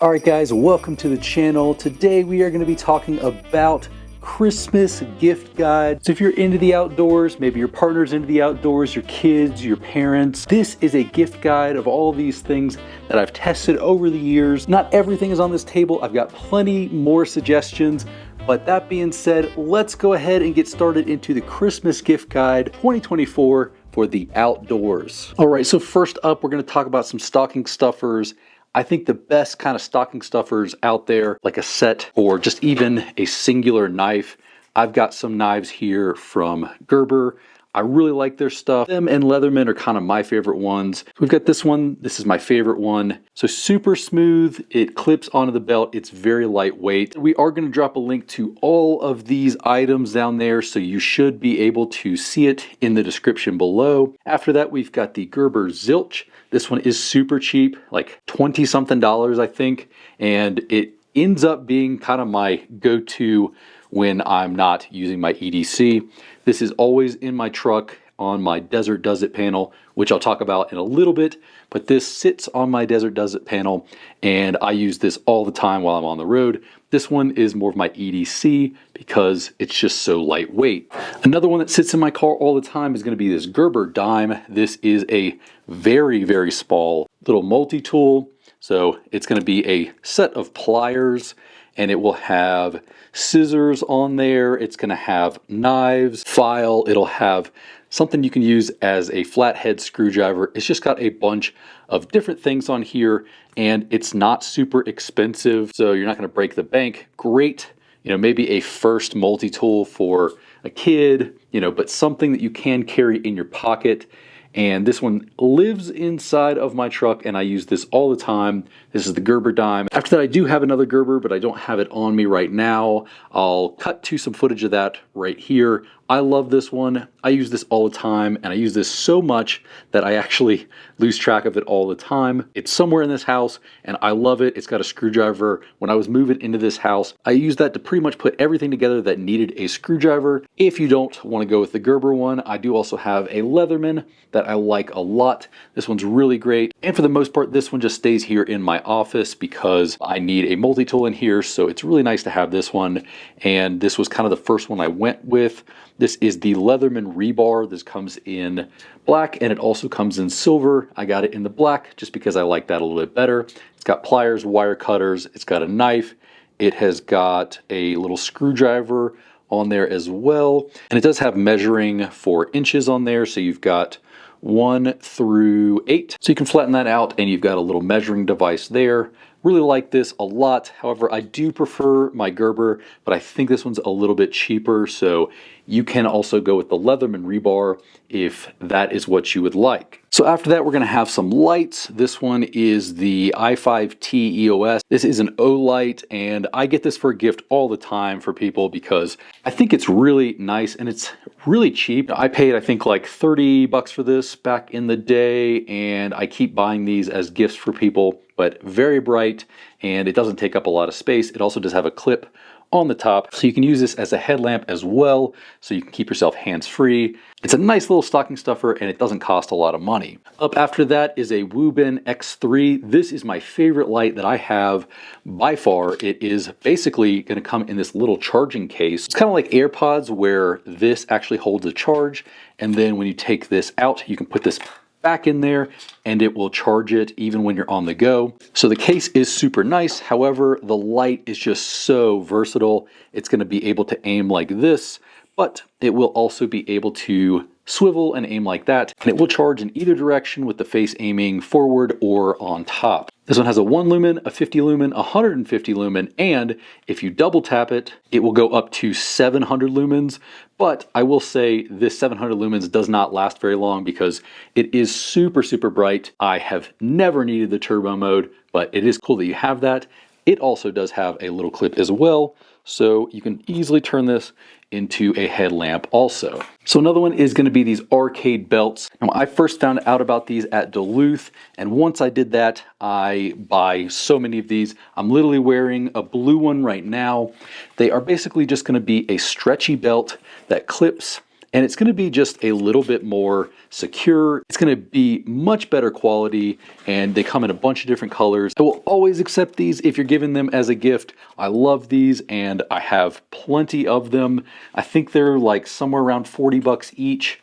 All right, guys, welcome to the channel. Today we are going to be talking about Christmas gift guide. So if you're into the outdoors, maybe your partner's into the outdoors, your kids, your parents, this is a gift guide of all these things that I've tested over the years. Not everything is on this table. I've got plenty more suggestions. But that being said, let's go ahead and get started into the Christmas gift guide 2024 for the outdoors. All right, so first up, we're going to talk about some stocking stuffers. I think the best kind of stocking stuffers out there, like a set or just even a singular knife. I've got some knives here from Gerber. I really like their stuff. Them and Leatherman are kind of my favorite ones. We've got this one. This is my favorite one. So super smooth. It clips onto the belt. It's very lightweight. We are going to drop a link to all of these items down there, so you should be able to see it in the description below. After that, we've got the Gerber Zilch. This one is super cheap, like 20 something dollars, I think. And it ends up being kind of my go-to when I'm not using my EDC. This is always in my truck on my Desert Does It panel, which I'll talk about in a little bit, but this sits on my Desert Does It panel and I use this all the time while I'm on the road. This one is more of my EDC because it's just so lightweight. Another one that sits in my car all the time is going to be this Gerber dime. This is a very, very small little multi-tool. So it's going to be a set of pliers and it will have scissors on there. It's going to have knives, file. It'll have something you can use as a flathead screwdriver. It's just got a bunch of different things on here and it's not super expensive. So you're not going to break the bank. Great, maybe a first multi-tool for a kid, but something that you can carry in your pocket. And this one lives inside of my truck and I use this all the time. This is the Gerber dime. After that, I do have another Gerber, but I don't have it on me right now. I'll cut to some footage of that right here. I love this one. I use this all the time and I use this so much that I actually lose track of it all the time. It's somewhere in this house and I love it. It's got a screwdriver. When I was moving into this house, I used that to pretty much put everything together that needed a screwdriver. If you don't want to go with the Gerber one, I do also have a Leatherman that I like a lot. This one's really great. And for the most part, this one just stays here in my office because I need a multi-tool in here. So it's really nice to have this one. And this was kind of the first one I went with. This is the Leatherman rebar. This comes in black and it also comes in silver. I got it in the black just because I like that a little bit better. It's got pliers, wire cutters. It's got a knife. It has got a little screwdriver on there as well. And it does have measuring for inches on there. So you've got 1 through 8. So you can flatten that out and you've got a little measuring device there. Really like this a lot. However, I do prefer my Gerber, but I think this one's a little bit cheaper. So you can also go with the Leatherman rebar if that is what you would like. So after that, we're going to have some lights. This one is the i5T EOS. This is an O light and I get this for a gift all the time for people because I think it's really nice and it's really cheap. I paid, I think, like 30 bucks for this back in the day and I keep buying these as gifts for people, but very bright and it doesn't take up a lot of space. It also does have a clip on the top, so you can use this as a headlamp as well, so you can keep yourself hands-free. It's a nice little stocking stuffer and it doesn't cost a lot of money. Up after that is a Woobin X3. This is my favorite light that I have by far. It is basically going to come in this little charging case. It's kind of like AirPods where this actually holds a charge, and then when you take this out, you can put this back in there and it will charge it even when you're on the go. So the case is super nice. However, the light is just so versatile. It's going to be able to aim like this, but it will also be able to swivel and aim like that. And it will charge in either direction with the face aiming forward or on top. This one has a 1 lumen, a 50 lumen, 150 lumen, and if you double tap it, it will go up to 700 lumens. But I will say this 700 lumens does not last very long because it is super, super bright. I have never needed the turbo mode, but it is cool that you have that. It also does have a little clip as well, so you can easily turn this into a headlamp also. So another one is going to be these arcade belts. Now, I first found out about these at Duluth, and once I did that, I buy so many of these. I'm literally wearing a blue one right now. They are basically just going to be a stretchy belt that clips and it's going to be just a little bit more secure. It's going to be much better quality, and they come in a bunch of different colors. I will always accept these if you're giving them as a gift. I love these, and I have plenty of them. I think they're like somewhere around 40 bucks each.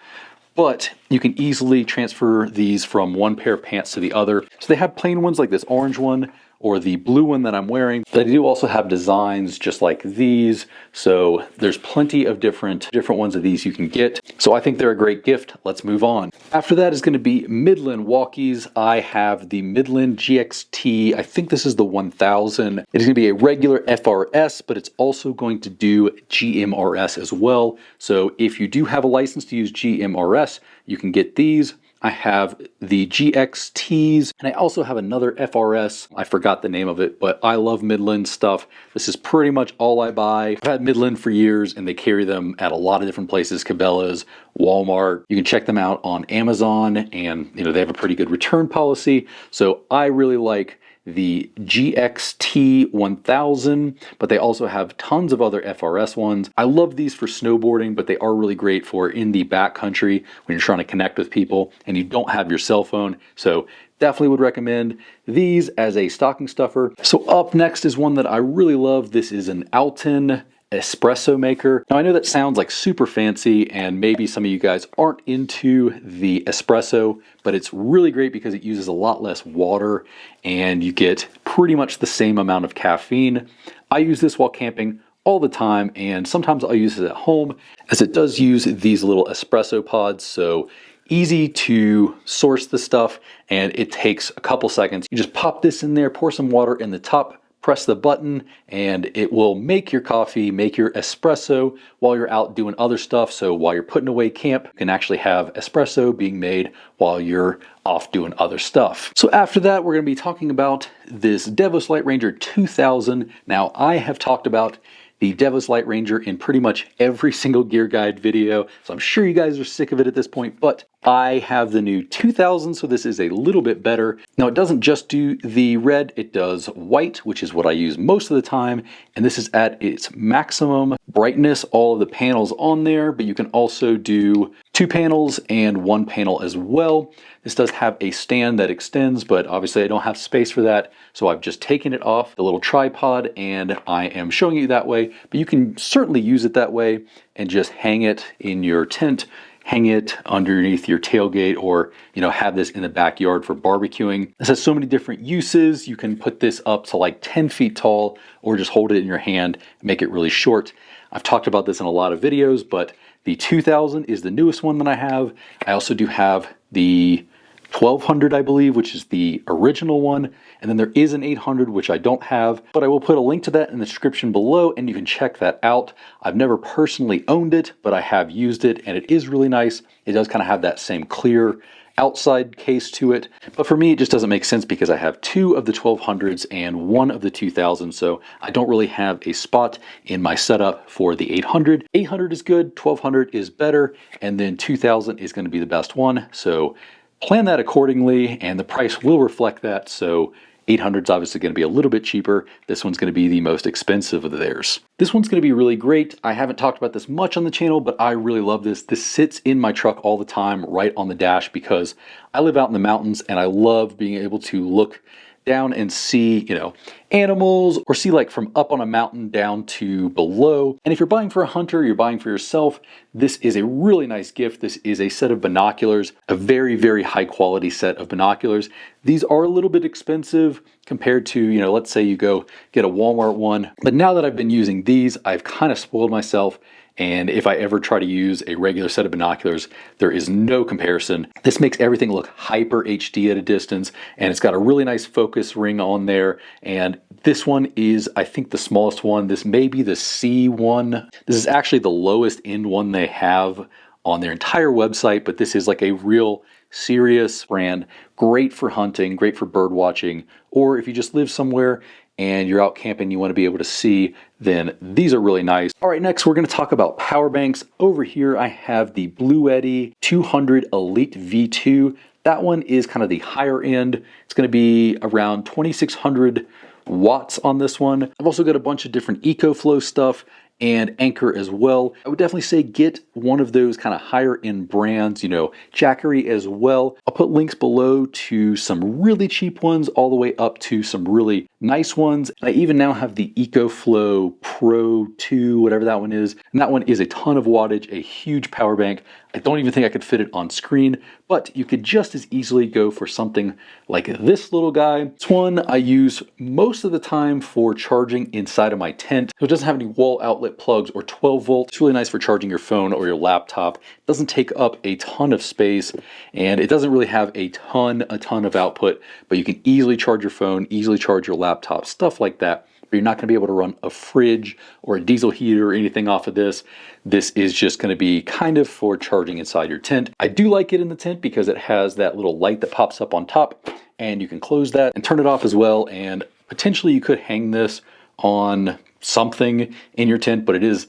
But you can easily transfer these from one pair of pants to the other. So they have plain ones like this orange one or the blue one that I'm wearing. They do also have designs just like these. So there's plenty of different ones of these you can get. So I think they're a great gift. Let's move on. After that is going to be Midland walkies. I have the Midland GXT. I think this is the 1000. It is going to be a regular FRS, but it's also going to do GMRS as well. So if you do have a license to use GMRS, you can get these. I have the GXTs, and I also have another FRS. I forgot the name of it, but I love Midland stuff. This is pretty much all I buy. I've had Midland for years, and they carry them at a lot of different places, Cabela's, Walmart. You can check them out on Amazon, and they have a pretty good return policy. So I really like the GXT 1000, but they also have tons of other FRS ones. I love these for snowboarding, but they are really great for in the backcountry when you're trying to connect with people and you don't have your cell phone. So definitely would recommend these as a stocking stuffer. So up next is one that I really love. This is an Alton espresso maker. Now I know that sounds like super fancy, and maybe some of you guys aren't into the espresso, but it's really great because it uses a lot less water and you get pretty much the same amount of caffeine. I use this while camping all the time, and sometimes I'll use it at home as it does use these little espresso pods. So easy to source the stuff, and it takes a couple seconds. You just pop this in there, pour some water in the top, press the button, and it will make your coffee, make your espresso while you're out doing other stuff. So while you're putting away camp, you can actually have espresso being made while you're off doing other stuff. So after that, we're going to be talking about this Devos Light Ranger 2000. Now I have talked about the Devos Light Ranger in pretty much every single gear guide video, so I'm sure you guys are sick of it at this point, but I have the new 2000, so this is a little bit better. Now it doesn't just do the red, it does white, which is what I use most of the time, and this is at its maximum brightness, all of the panels on there, but you can also do 2 panels and 1 panel as well. This does have a stand that extends, but obviously I don't have space for that, so I've just taken it off the little tripod and I am showing you that way, but you can certainly use it that way and just hang it in your tent, hang it underneath your tailgate, or have this in the backyard for barbecuing. This has so many different uses. You can put this up to like 10 feet tall, or just hold it in your hand and make it really short. I've talked about this in a lot of videos, but the 2000 is the newest one that I have. I also do have the 1200, I believe, which is the original one. And then there is an 800, which I don't have, but I will put a link to that in the description below and you can check that out. I've never personally owned it, but I have used it and it is really nice. It does kind of have that same clear outside case to it. But for me, it just doesn't make sense because I have 2 of the 1200s and 1 of the 2000s. So I don't really have a spot in my setup for the 800. 800 is good, 1200 is better, and then 2000 is going to be the best one. So plan that accordingly, and the price will reflect that. So 800 is obviously going to be a little bit cheaper. This one's going to be the most expensive of theirs. This one's going to be really great. I haven't talked about this much on the channel, but I really love this. This sits in my truck all the time, right on the dash, because I live out in the mountains and I love being able to look down and see, animals, or see like from up on a mountain down to below. And if you're buying for a hunter, you're buying for yourself, this is a really nice gift. This is a set of binoculars, a very, very high quality set of binoculars. These are a little bit expensive compared to, let's say you go get a Walmart one. But now that I've been using these, I've kind of spoiled myself. And if I ever try to use a regular set of binoculars, there is no comparison. This makes everything look hyper HD at a distance, and it's got a really nice focus ring on there. And this one is, I think, the smallest one. This may be the C1. This is actually the lowest end one they have on their entire website, but this is like a real serious brand. Great for hunting, great for bird watching, or if you just live somewhere and you're out camping, you want to be able to see, then these are really nice. All right, next we're going to talk about power banks. Over here I have the Blue Eddy 200 Elite V2. That one is kind of the higher end. It's going to be around 2600 watts on this one. I've also got a bunch of different EcoFlow stuff, and Anchor as well. I would definitely say get one of those kind of higher end brands, Jackery as well. I'll put links below to some really cheap ones all the way up to some really nice ones. I even now have the EcoFlow Pro 2, whatever that one is. And that one is a ton of wattage, a huge power bank. I don't even think I could fit it on screen, but you could just as easily go for something like this little guy. This one I use most of the time for charging inside of my tent. So it doesn't have any wall outlet plugs or 12 volt. It's really nice for charging your phone or your laptop. It doesn't take up a ton of space, and it doesn't really have a ton of output, but you can easily charge your phone, easily charge your laptop, stuff like that. But you're not going to be able to run a fridge or a diesel heater or anything off of this. This is just going to be kind of for charging inside your tent. I do like it in the tent because it has that little light that pops up on top, and you can close that and turn it off as well. And potentially you could hang this on something in your tent, but it is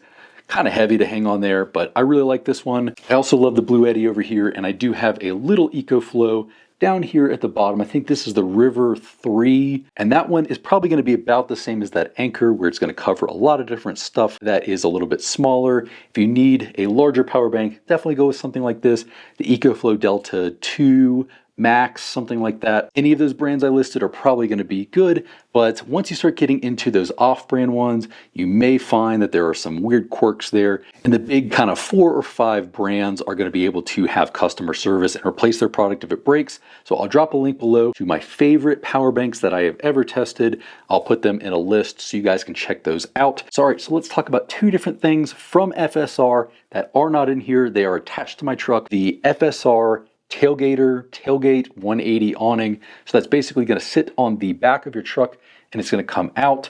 kind of heavy to hang on there. But I really like this one. I also love the Blue Eddy over here, and I do have a little EcoFlow down here at the bottom. I think this is the River 3, and that one is probably going to be about the same as that Anchor, where it's going to cover a lot of different stuff that is a little bit smaller. If you need a larger power bank, definitely go with something like this, the EcoFlow Delta 2 Max, something like that. Any of those brands I listed are probably going to be good, but once you start getting into those off-brand ones, you may find that there are some weird quirks there, and the big kind of 4 or 5 brands are going to be able to have customer service and replace their product if it breaks. So I'll drop a link below to my favorite power banks that I have ever tested. I'll put them in a list so you guys can check those out. So all right, so let's talk about 2 different things from FSR that are not in here. They are attached to my truck. The FSR tailgate 180 awning. So that's basically going to sit on the back of your truck, and it's going to come out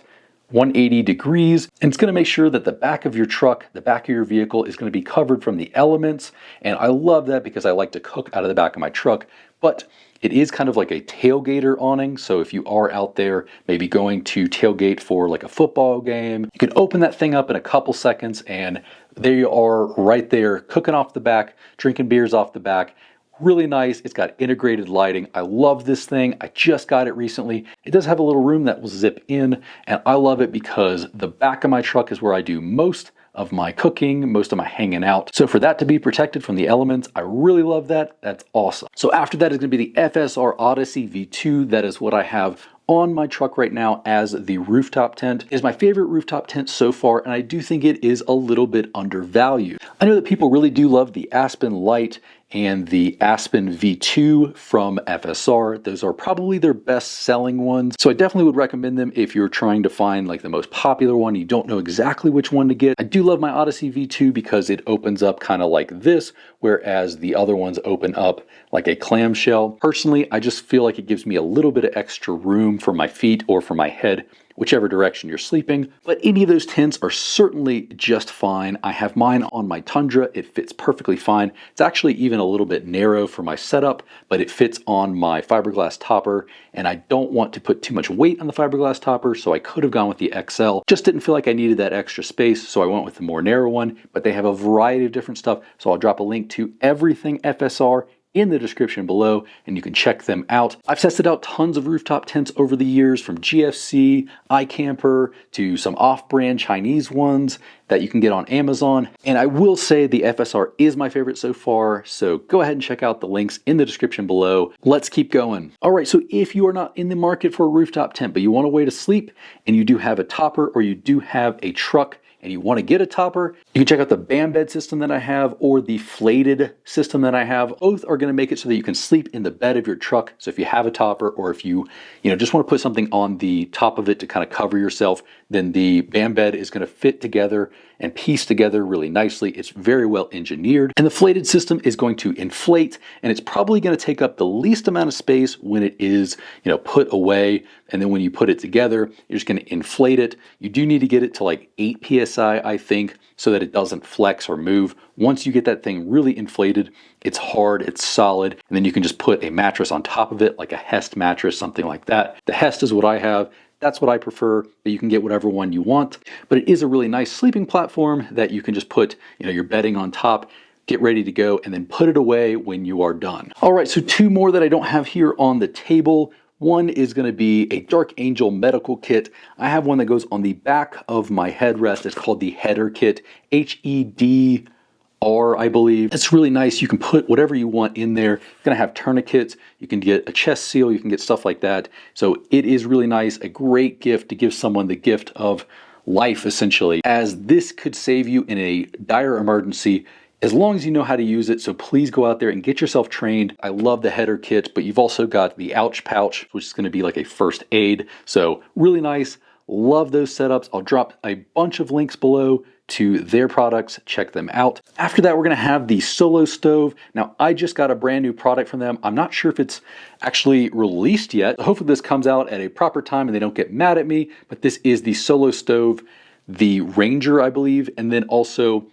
180 degrees, and it's going to make sure that the back of your truck, the back of your vehicle, is going to be covered from the elements. And I love that because I like to cook out of the back of my truck, but it is kind of like a tailgater awning. So if you are out there maybe going to tailgate for like a football game, you can open that thing up in a couple seconds, and there you are right there cooking off the back, drinking beers off the back. Really nice. It's got integrated lighting. I love this thing. I just got it recently. It does have a little room that will zip in, and I love it because the back of my truck is where I do most of my cooking, most of my hanging out. So for that to be protected from the elements, I really love that. That's awesome. So after that is going to be the FSR Odyssey V2. That is what I have on my truck right now as the rooftop tent. It is my favorite rooftop tent so far, and I do think it is a little bit undervalued. I know that people really do love the Aspen Light and the Aspen V2 from FSR. Those are probably their best selling ones. So I definitely would recommend them if you're trying to find like the most popular one. You don't know exactly which one to get. I do love my Odyssey V2 because it opens up kind of like this, whereas the other ones open up like a clamshell. Personally, I just feel like it gives me a little bit of extra room for my feet or for my head, whichever direction you're sleeping. But any of those tents are certainly just fine. I have mine on my Tundra. It fits perfectly fine. It's actually even a little bit narrow for my setup, but it fits on my fiberglass topper, and I don't want to put too much weight on the fiberglass topper, so I could have gone with the XL. Just didn't feel like I needed that extra space, so I went with the more narrow one, but they have a variety of different stuff, so I'll drop a link to everything FSR in the description below, and you can check them out. I've tested out tons of rooftop tents over the years, from GFC, iCamper, to some off-brand Chinese ones that you can get on Amazon. And I will say the FSR is my favorite so far, so go ahead and check out the links in the description below. Let's keep going. All right, so if you are not in the market for a rooftop tent, but you want a way to sleep, and you do have a topper or you do have a truck, and you want to get a topper, you can check out the band bed system that I have or the flated system that I have. Both are going to make it so that you can sleep in the bed of your truck. So if you have a topper, or if you just want to put something on the top of it to kind of cover yourself, then the band bed is going to fit together and piece together really nicely. It's very well engineered. And the flated system is going to inflate, and it's probably going to take up the least amount of space when it is, put away. And then when you put it together, you're just going to inflate it. You do need to get it to like 8 PSI, I think, so that it doesn't flex or move. Once you get that thing really inflated, it's hard, it's solid, and then you can just put a mattress on top of it, like a Hest mattress, something like that. The Hest is what I have. That's what I prefer, but you can get whatever one you want. But it is a really nice sleeping platform that you can just put, your bedding on top, get ready to go, and then put it away when you are done. All right, so 2 more that I don't have here on the table. One is going to be a Dark Angel medical kit. I have one that goes on the back of my headrest. It's called the Header Kit, HEDR, I believe. It's really nice. You can put whatever you want in there. It's going to have tourniquets. You can get a chest seal. You can get stuff like that. So it is really nice. A great gift to give someone the gift of life, essentially, as this could save you in a dire emergency as long as you know how to use it. So please go out there and get yourself trained. I love the header kit, but you've also got the ouch pouch, which is going to be like a first aid. So really nice. Love those setups. I'll drop a bunch of links below to their products. Check them out. After that, we're going to have the Solo Stove. Now, I just got a brand new product from them. I'm not sure if it's actually released yet. Hopefully this comes out at a proper time and they don't get mad at me, but this is the Solo Stove, the Ranger, I believe, and then also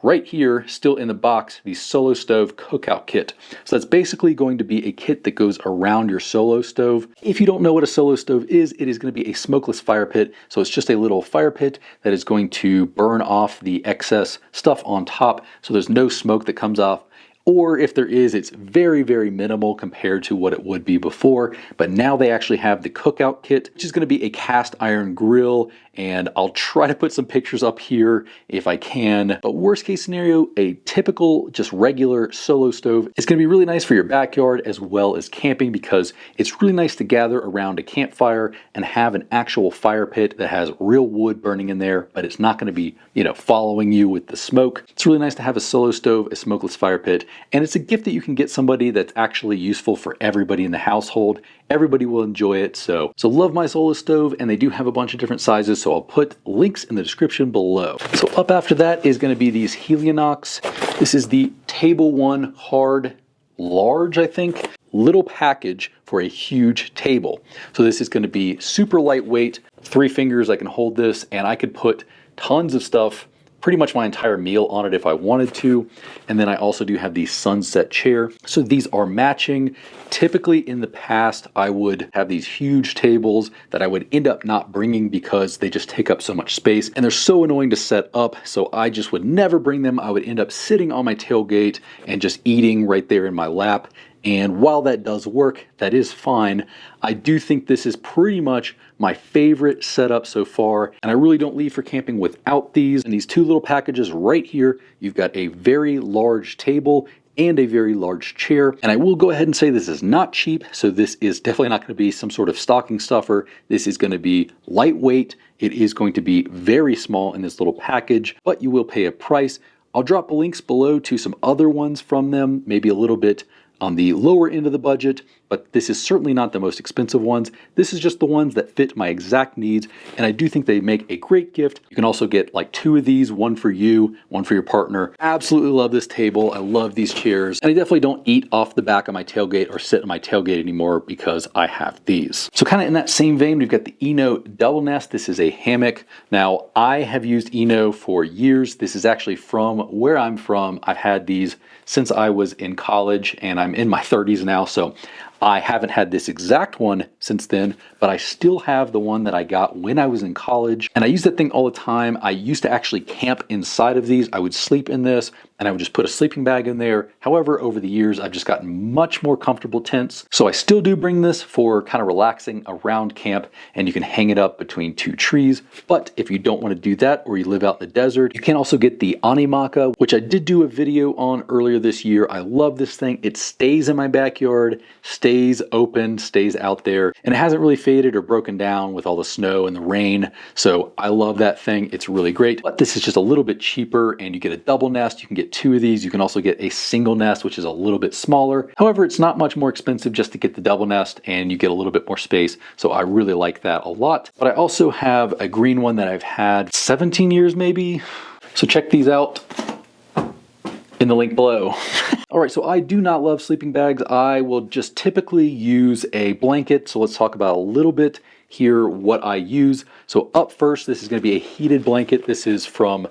right here, still in the box, the Solo Stove Cookout Kit. So that's basically going to be a kit that goes around your Solo Stove. If you don't know what a Solo Stove is, it is going to be a smokeless fire pit. So it's just a little fire pit that is going to burn off the excess stuff on top, so there's no smoke that comes off. Or if there is, it's very, very minimal compared to what it would be before. But now they actually have the cookout kit, which is going to be a cast iron grill. And I'll try to put some pictures up here if I can. But worst case scenario, a typical, just regular Solo Stove is going to be really nice for your backyard as well as camping, because it's really nice to gather around a campfire and have an actual fire pit that has real wood burning in there, but it's not going to be, following you with the smoke. It's really nice to have a Solo Stove, a smokeless fire pit. And it's a gift that you can get somebody that's actually useful for everybody in the household. Everybody will enjoy it. So love my Solo Stove, and they do have a bunch of different sizes, so I'll put links in the description below. So up after that is going to be these Helionox. This is the Table 1 Hard Large, I think, little package for a huge table. So this is going to be super lightweight. 3 fingers, I can hold this, and I could put tons of stuff, pretty much my entire meal on it if I wanted to. And then I also do have the Sunset chair. So these are matching. Typically in the past, I would have these huge tables that I would end up not bringing because they just take up so much space and they're so annoying to set up. So I just would never bring them. I would end up sitting on my tailgate and just eating right there in my lap. And while that does work, that is fine, I do think this is pretty much my favorite setup so far, and I really don't leave for camping without these. And these 2 little packages right here, you've got a very large table and a very large chair. And I will go ahead and say this is not cheap, so this is definitely not going to be some sort of stocking stuffer. This is going to be lightweight. It is going to be very small in this little package, but you will pay a price. I'll drop links below to some other ones from them, maybe a little bit on the lower end of the budget, but this is certainly not the most expensive ones. This is just the ones that fit my exact needs, and I do think they make a great gift. You can also get like 2 of these, one for you, one for your partner. Absolutely love this table. I love these chairs, and I definitely don't eat off the back of my tailgate or sit on my tailgate anymore because I have these. So kind of in that same vein, we've got the Eno Double Nest. This is a hammock. Now, I have used Eno for years. This is actually from where I'm from. I've had these since I was in college, and I'm in my 30s now, so I haven't had this exact one since then, but I still have the one that I got when I was in college, and I use that thing all the time. I used to actually camp inside of these. I would sleep in this, and I would just put a sleeping bag in there. However, over the years, I've just gotten much more comfortable tents, so I still do bring this for kind of relaxing around camp, and you can hang it up between 2 trees. But if you don't want to do that, or you live out in the desert, you can also get the Animaka, which I did do a video on earlier this year. I love this thing. It stays in my backyard, stays open, stays out there, and it hasn't really faded or broken down with all the snow and the rain. So I love that thing. It's really great. But this is just a little bit cheaper, and you get a double nest. You can get 2 of these. You can also get a single nest, which is a little bit smaller. However, it's not much more expensive just to get the double nest, and you get a little bit more space. So I really like that a lot. But I also have a green one that I've had 17 years maybe. So check these out in the link below. All right, so I do not love sleeping bags. I will just typically use a blanket. So let's talk about a little bit here what I use. So up first, this is going to be a heated blanket. This is from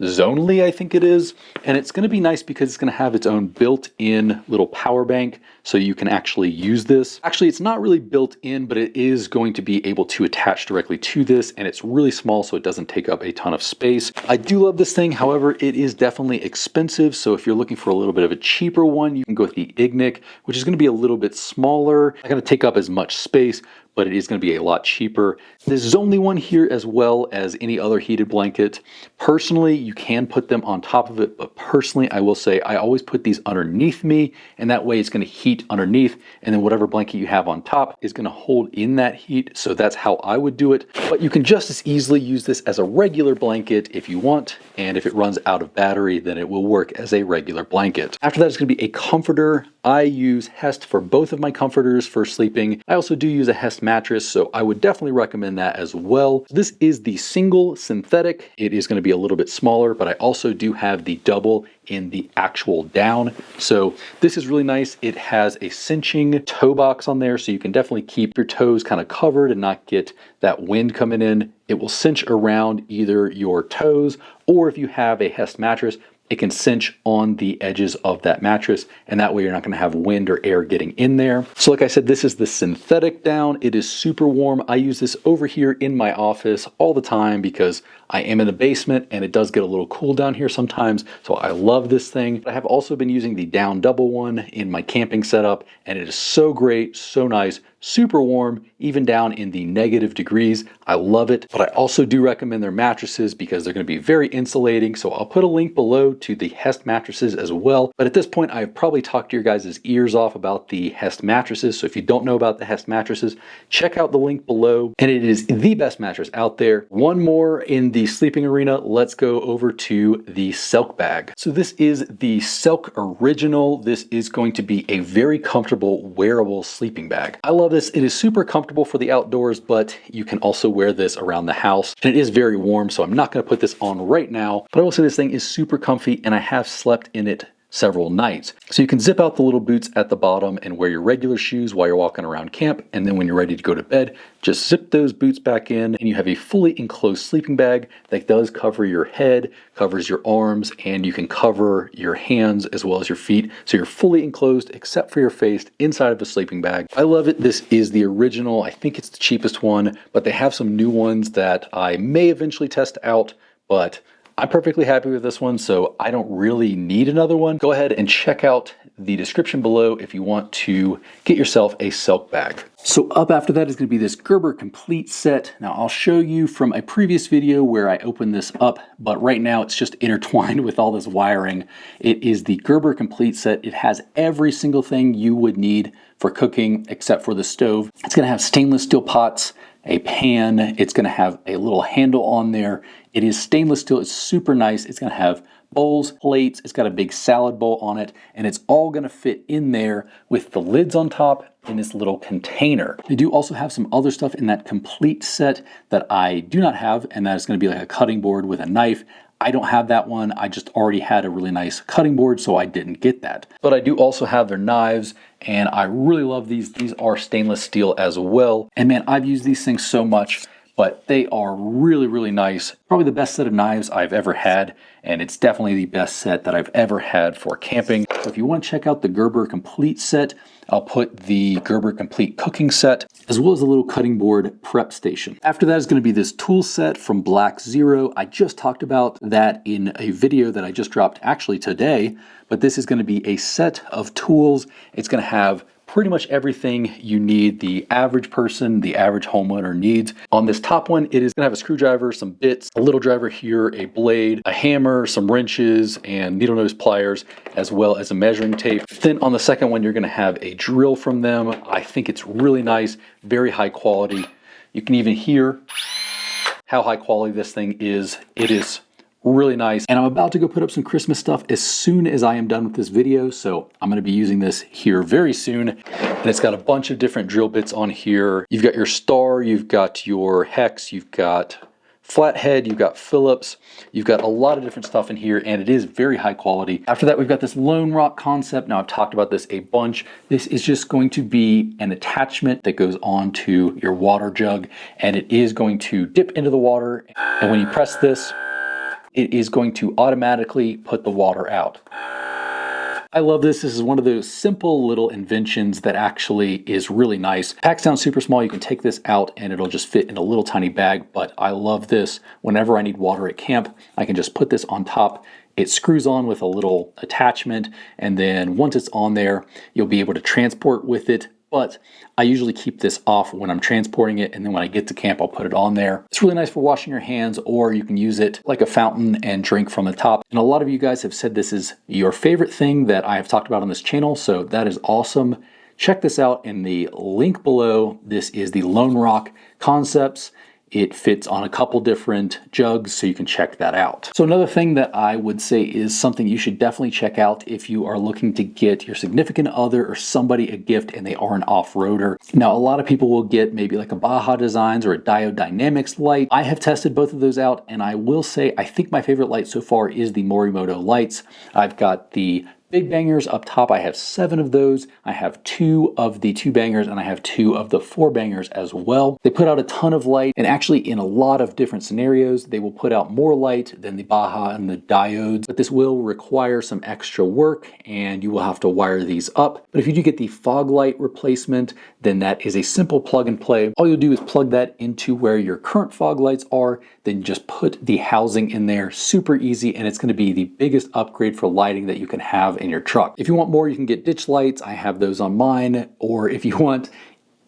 zonally, I think it is. And it's going to be nice because it's going to have its own built-in little power bank, so you can actually use this. Actually, it's not really built in, but it is going to be able to attach directly to this, and it's really small, so it doesn't take up a ton of space. I do love this thing. However, it is definitely expensive, so if you're looking for a little bit of a cheaper one, you can go with the Ignic, which is going to be a little bit smaller, not going to take up as much space, but it is going to be a lot cheaper. There's Zonly one here as well as any other heated blanket. Personally, you can put them on top of it, but personally, I will say I always put these underneath me, and that way it's going to heat underneath, and then whatever blanket you have on top is going to hold in that heat, so that's how I would do it. But you can just as easily use this as a regular blanket if you want, and if it runs out of battery, then it will work as a regular blanket. After that is going to be a comforter. I use Hest for both of my comforters for sleeping. I also do use a Hest mattress, so I would definitely recommend that as well. This is the single synthetic. It is going to be a little bit smaller, but I also do have the double in the actual down. So this is really nice. It has a cinching toe box on there, so you can definitely keep your toes kind of covered and not get that wind coming in. It will cinch around either your toes, or if you have a Hest mattress, it can cinch on the edges of that mattress, and that way you're not going to have wind or air getting in there. So like I said, this is the synthetic down. It is super warm. I use this over here in my office all the time because I am in the basement and it does get a little cool down here sometimes, so I love this thing. I have also been using the down double one in my camping setup, and it is so great, so nice, super warm, even down in the negative degrees. I love it, but I also do recommend their mattresses because they're going to be very insulating, so I'll put a link below to the Hest mattresses as well. But at this point, I've probably talked your guys' ears off about the Hest mattresses, so if you don't know about the Hest mattresses, check out the link below, and it is the best mattress out there. One more in the sleeping arena, let's go over to the Silk bag. So this is the Silk Original. This is going to be a very comfortable wearable sleeping bag. I love this. It is super comfortable for the outdoors, but you can also wear this around the house, and it is very warm, so I'm not going to put this on right now, but I will say this thing is super comfy, and I have slept in it several nights. So you can zip out the little boots at the bottom and wear your regular shoes while you're walking around camp, and then when you're ready to go to bed, just zip those boots back in, and you have a fully enclosed sleeping bag that does cover your head, covers your arms, and you can cover your hands as well as your feet, so you're fully enclosed except for your face inside of a sleeping bag. I love it. This is the original. I think it's the cheapest one, but they have some new ones that I may eventually test out, but I'm perfectly happy with this one, so I don't really need another one. Go ahead and check out the description below if you want to get yourself a Silk bag. So up after that is going to be this Gerber Complete set. Now I'll show you from a previous video where I opened this up, but right now it's just intertwined with all this wiring. It is the Gerber Complete set. It has every single thing you would need for cooking except for the stove. It's going to have stainless steel pots, a pan, it's going to have a little handle on there. It is stainless steel, it's super nice. It's going to have bowls, plates, it's got a big salad bowl on it, and it's all going to fit in there with the lids on top in this little container. They do also have some other stuff in that Complete set that I do not have, and that is going to be like a cutting board with a knife. I don't have that one. I just already had a really nice cutting board, so I didn't get that. But I do also have their knives, and I really love these. These are stainless steel as well. And man, I've used these things so much, but they are really, really nice. Probably the best set of knives I've ever had, and it's definitely the best set that I've ever had for camping. So if you want to check out the Gerber Complete set, I'll put the Gerber Complete cooking set, as well as the little cutting board prep station. After that is going to be this tool set from Black Zero. I just talked about that in a video that I just dropped actually today, but this is going to be a set of tools. It's going to have pretty much everything you need, the average person, the average homeowner needs. On this top one, it is going to have a screwdriver, some bits, a little driver here, a blade, a hammer, some wrenches, and needle nose pliers, as well as a measuring tape. Then on the second one, you're going to have a drill from them. I think it's really nice, very high quality. You can even hear how high quality this thing is. It is really nice. And I'm about to go put up some Christmas stuff as soon as I am done with this video, so I'm going to be using this here very soon. And it's got a bunch of different drill bits on here. You've got your star, you've got your hex, you've got flathead, you've got Phillips, you've got a lot of different stuff in here, and it is very high quality. After that, we've got this Lone Rock concept. Now, I've talked about this a bunch. This is just going to be an attachment that goes onto your water jug, and it is going to dip into the water. And when you press this, it is going to automatically put the water out. I love this. This is one of those simple little inventions that actually is really nice. Pack sounds super small. You can take this out and it'll just fit in a little tiny bag, but I love this. Whenever I need water at camp, I can just put this on top. It screws on with a little attachment, and then once it's on there, you'll be able to transport with it. But I usually keep this off when I'm transporting it, and then when I get to camp, I'll put it on there. It's really nice for washing your hands, or you can use it like a fountain and drink from the top. And a lot of you guys have said this is your favorite thing that I have talked about on this channel, so that is awesome. Check this out in the link below. This is the Lone Rock Concepts. It fits on a couple different jugs, so you can check that out. So another thing that I would say is something you should definitely check out if you are looking to get your significant other or somebody a gift and they are an off-roader. Now, a lot of people will get maybe like a Baja Designs or a Diode Dynamics light. I have tested both of those out, and I will say I think my favorite light so far is the Morimoto lights. I've got the big bangers up top. I have 7 of those. I have 2 of the 2 bangers, and I have 2 of the 4 bangers as well. They put out a ton of light, and actually in a lot of different scenarios, they will put out more light than the Baja and the diodes, but this will require some extra work, and you will have to wire these up. But if you do get the fog light replacement, then that is a simple plug and play. All you'll do is plug that into where your current fog lights are, then just put the housing in there. Super easy, and it's going to be the biggest upgrade for lighting that you can have in your truck. If you want more, you can get ditch lights. I have those on mine. Or if you want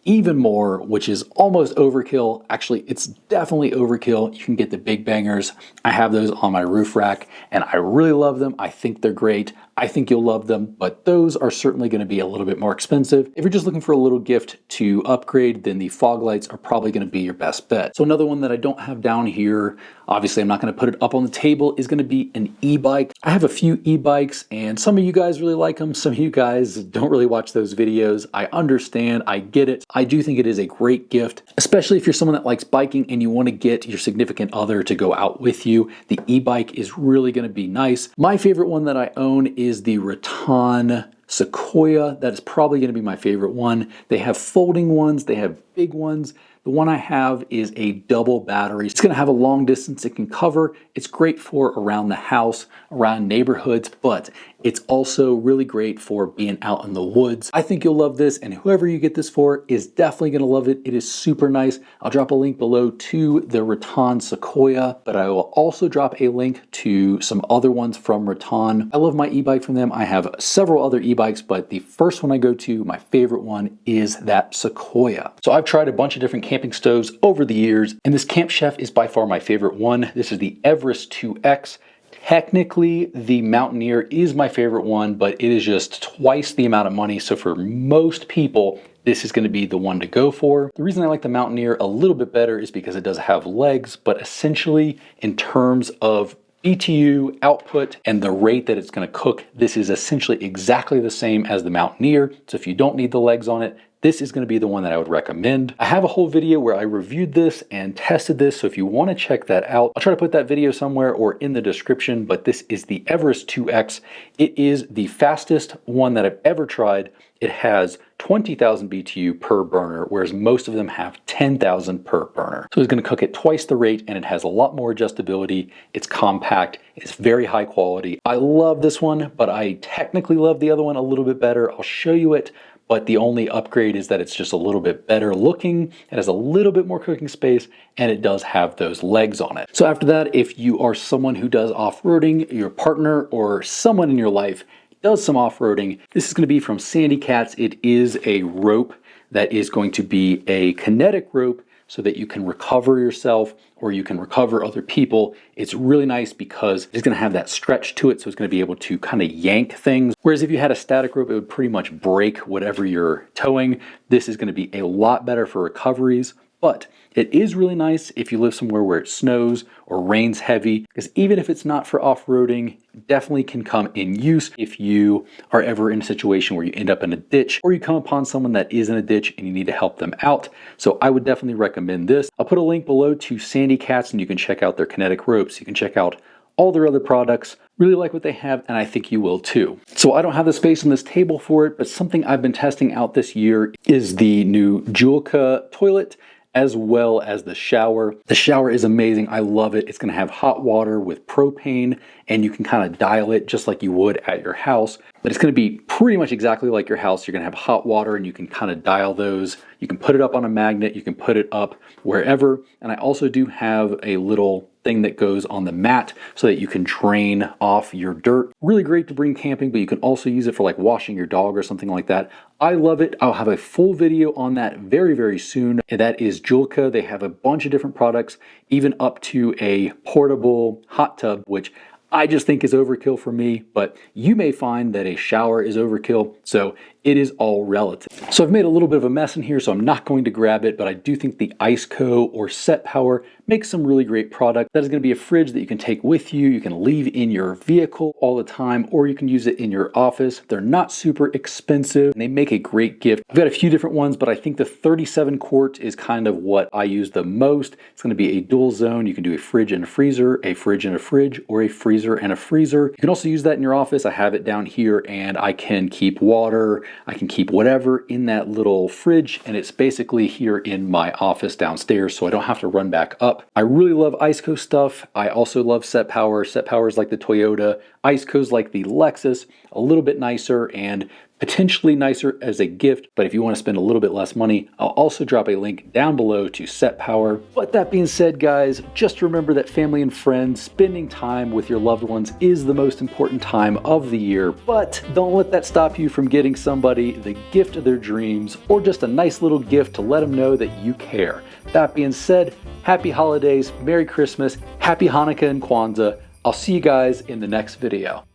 even more, which is almost overkill, actually it's definitely overkill, you can get the big bangers. I have those on my roof rack, and I really love them. I think they're great. I think you'll love them, but those are certainly going to be a little bit more expensive. If you're just looking for a little gift to upgrade, then the fog lights are probably going to be your best bet. So another one that I don't have down here, obviously I'm not going to put it up on the table, is going to be an e-bike. I have a few e-bikes, and some of you guys really like them. Some of you guys don't really watch those videos. I understand. I get it. I do think it is a great gift, especially if you're someone that likes biking and you want to get your significant other to go out with you. The e-bike is really going to be nice. My favorite one that I own is the Rattan Sequoia. That is probably going to be my favorite one. They have folding ones, they have big ones. The one I have is a double battery. It's going to have a long distance it can cover. It's great for around the house, around neighborhoods, but it's also really great for being out in the woods. I think you'll love this, and whoever you get this for is definitely going to love it. It is super nice. I'll drop a link below to the Rattan Sequoia, but I will also drop a link to some other ones from Rattan. I love my e-bike from them. I have several other e-bikes, but the first one I go to, my favorite one, is that Sequoia. So I've tried a bunch of different camping stoves over the years, and this Camp Chef is by far my favorite one. This is the Everest 2X. Technically, the Mountaineer is my favorite one, but it is just twice the amount of money. So for most people, this is going to be the one to go for. The reason I like the Mountaineer a little bit better is because it does have legs, but essentially in terms of BTU output and the rate that it's going to cook, this is essentially exactly the same as the Mountaineer. So if you don't need the legs on it, this is going to be the one that I would recommend. I have a whole video where I reviewed this and tested this, so if you want to check that out, I'll try to put that video somewhere or in the description, but this is the Everest 2X. It is the fastest one that I've ever tried. It has 20,000 BTU per burner, whereas most of them have 10,000 per burner. So it's going to cook at twice the rate, and it has a lot more adjustability. It's compact. It's very high quality. I love this one, but I technically love the other one a little bit better. I'll show you it. But the only upgrade is that it's just a little bit better looking, it has a little bit more cooking space, and it does have those legs on it. So after that, if you are someone who does off-roading, your partner or someone in your life does some off-roading, this is going to be from Sandy Cats. It is a rope that is going to be a kinetic rope so that you can recover yourself or you can recover other people. It's really nice because it's going to have that stretch to it, so it's going to be able to kind of yank things. Whereas if you had a static rope, it would pretty much break whatever you're towing. This is going to be a lot better for recoveries, but it is really nice if you live somewhere where it snows or rains heavy, because even if it's not for off-roading, it definitely can come in use if you are ever in a situation where you end up in a ditch or you come upon someone that is in a ditch and you need to help them out. So I would definitely recommend this. I'll put a link below to Sandy Cats and you can check out their kinetic ropes. You can check out all their other products. Really like what they have, and I think you will too. So I don't have the space on this table for it, but something I've been testing out this year is the new Julka toilet. as well as the shower. The shower is amazing. I love it. It's going to have hot water with propane, and you can kind of dial it just like you would at your house. But it's going to be pretty much exactly like your house. You're going to have hot water, and you can kind of dial those. You can put it up on a magnet. You can put it up wherever. And I also do have a little thing that goes on the mat so that you can drain off your dirt. Really great to bring camping, but you can also use it for like washing your dog or something like that. I love it. I'll have a full video on that very, very soon. And that is Julka. They have a bunch of different products, even up to a portable hot tub, which I just think is overkill for me, but you may find that a shower is overkill, so it is all relative. So I've made a little bit of a mess in here, so I'm not going to grab it, but I do think the IceCo or Set Power makes some really great product. That is going to be a fridge that you can take with you, you can leave in your vehicle all the time, or you can use it in your office. They're not super expensive, and they make a great gift. I've got a few different ones, but I think the 37 quart is kind of what I use the most. It's going to be a dual zone. You can do a fridge and a freezer, a fridge and a fridge, or a freezer and a freezer. You can also use that in your office. I have it down here, and I can keep water, I can keep whatever in that little fridge, and it's basically here in my office downstairs, so I don't have to run back up. I really love IceCo stuff. I also love Set Power. Set Power is like the Toyota. IceCo's like the Lexus, a little bit nicer and potentially nicer as a gift, but if you want to spend a little bit less money, I'll also drop a link down below to Set Power. But that being said, guys, just remember that family and friends, spending time with your loved ones is the most important time of the year, but don't let that stop you from getting somebody the gift of their dreams or just a nice little gift to let them know that you care. That being said, happy holidays, Merry Christmas, Happy Hanukkah and Kwanzaa. I'll see you guys in the next video.